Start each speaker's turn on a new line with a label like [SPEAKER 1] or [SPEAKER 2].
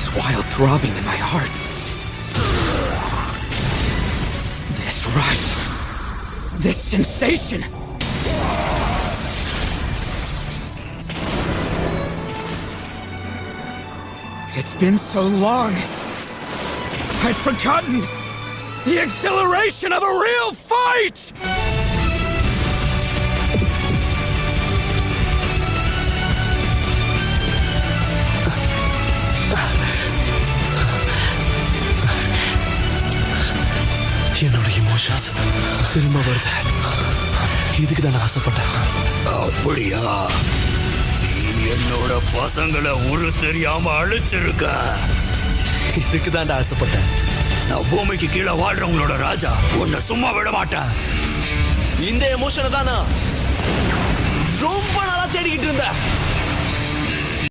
[SPEAKER 1] This wild throbbing in my heart. This rush. This sensation. It's been so long. I'd forgotten the exhilaration of a real fight!
[SPEAKER 2] என்னோட emotions திரும்ப வருது. இதுக்கு தான் நான் ஆசைப்பட்டேன்.
[SPEAKER 3] அப்படியா? நீ என்னோட பசங்களை உரு தெரியாம அழிச்சிருக்க.
[SPEAKER 2] இதுக்கு தான் ஆசைப்பட்டேன்.
[SPEAKER 3] நான் பூமிக்கு கீழே வாழ்றவங்களோட ராஜா. உன்னை சும்மா விட மாட்டேன்.
[SPEAKER 2] இந்த எமோஷனை தான் நான் ரொம்ப நாளா தேடிக்கிட்டு இருந்தேன்.